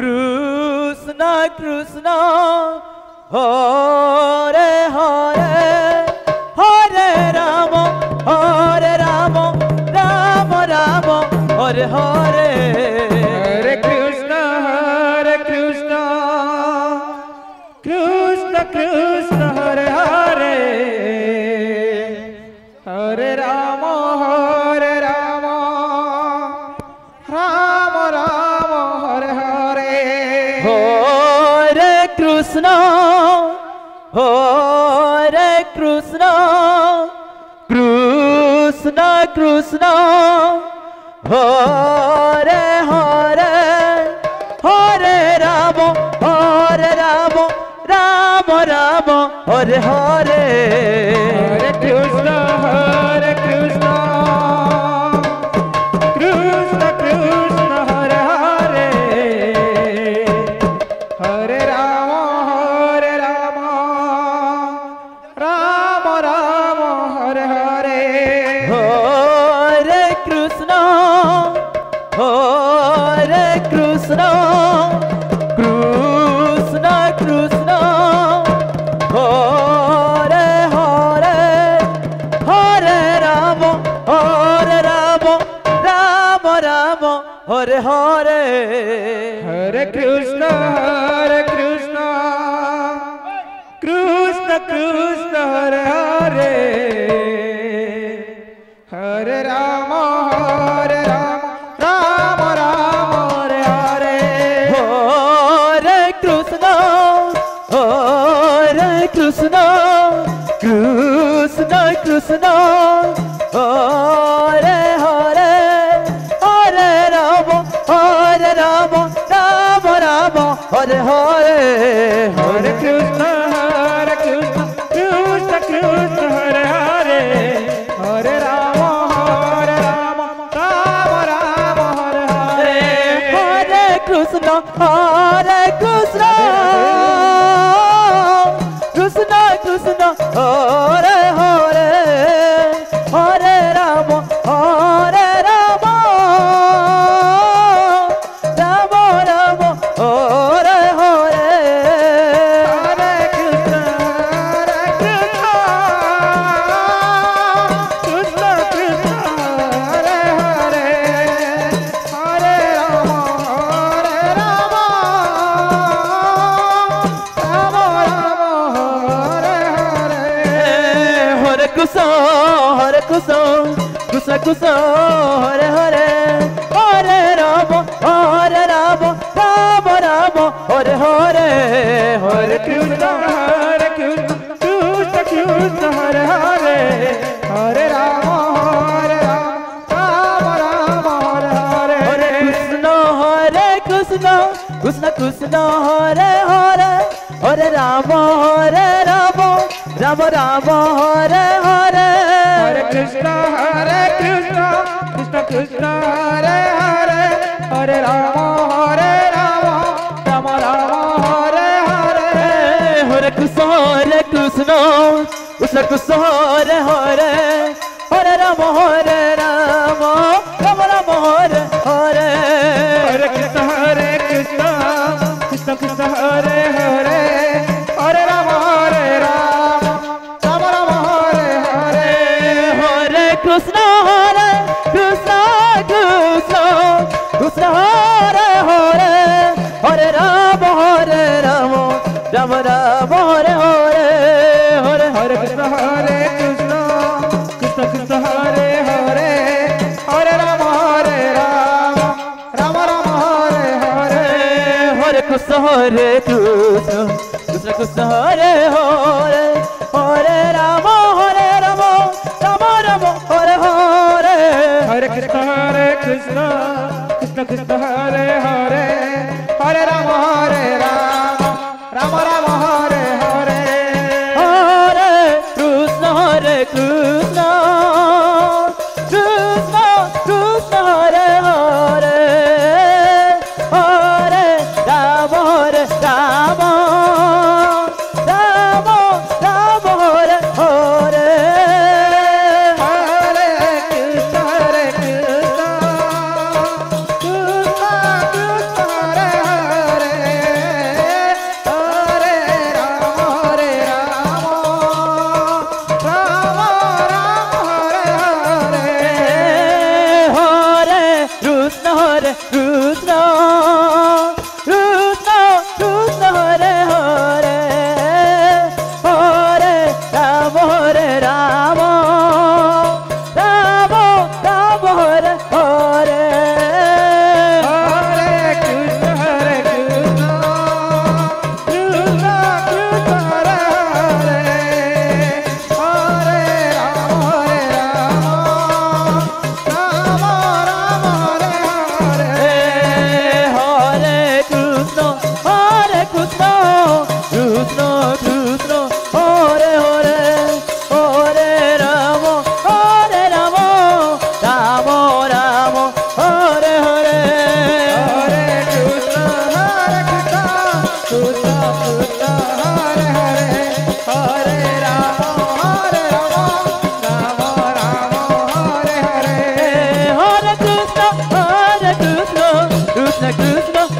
Krishna Krishna Hare Hare Hare Rama Rama Rama Hare Hare Hare Krishna Krishna Krishna Hare Hare Hare Rama Rama Rama Hare Hare Hare Krishna Krishna Krishna Hare Hare Hare Rama Rama Hare Hare Hare Krishna Krishna Krishna Hare Hare Hare Rama Rama Hare Hare Hare Krishna Krishna Krishna Hare Hare Hare Rama Rama Hare Hare Hare Krishna Krishna Krishna Hare Hare Hare Rama Rama Hare Hare Hare Krishna Krishna Krishna Hare Hare Hare Rama Rama Hare Hare Hare Krishna Krishna Hare Hare Hare Rama Rama Hare Hare Hare Krishna Krishna Krishna Hare Hare Hare Rama Rama Hare Hare Hare Krishna Krishna Hare Hare Hare Rama Rama Hare Hare Hare Krishna Krishna Hare Hare Hare Rama Rama Hare Hare Hare Krishna Krishna Hare Hare Hare Rama Rama Hare Hare Krishna Krishna Hare Hare Hare Rama Rama Hare Hare Hare Krishna Krishna Krishna Hare Hare Hare Rama Rama Hare Hare Hare Krishna Krishna Hare Hare Hare Rama Rama Hare Hare Hare Krishna Krishna Hare Hare Hare Rama Rama Hare Hare Hare Krishna Krishna Hare Hare Hare Rama Rama Hare Hare Hare Krishna Krishna Hare Hare Hare Rama Rama Hare Hare Hare Krishna Krishna Hare Hare Hare Rama Rama Hare Hare Hare Krishna Krishna Hare Hare Hare Rama Rama Hare Hare Hare Krishna Krishna Hare Hare Hare Rama Rama Hare Hare Hare Krishna Krishna Hare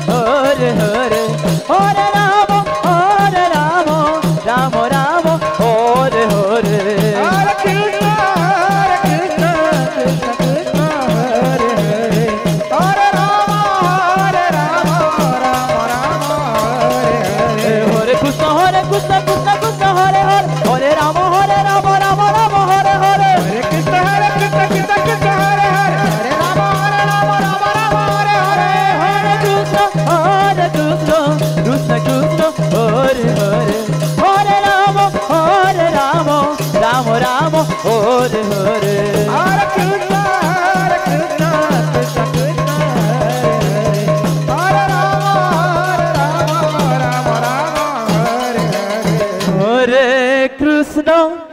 Hare Hare Hare Rama Hare Rama Rama Rama Hare Hare Hare Krishna Krishna Krishna Hare Hare Hare Rama Rama Rama Hare Hare Hare Krishna Krishna Krishna Hare Hare Hare Rama Rama Rama Hare Hare Hare Krishna Krishna Krishna Hare Hare Hare Rama Rama Rama Hare Hare Hare Krishna Krishna Krishna Hare Hare Hare Rama Rama Rama Hare Hare Hare Krishna Krishna Krishna Hare Hare Hare Rama Rama Rama Hare Hare Hare Krishna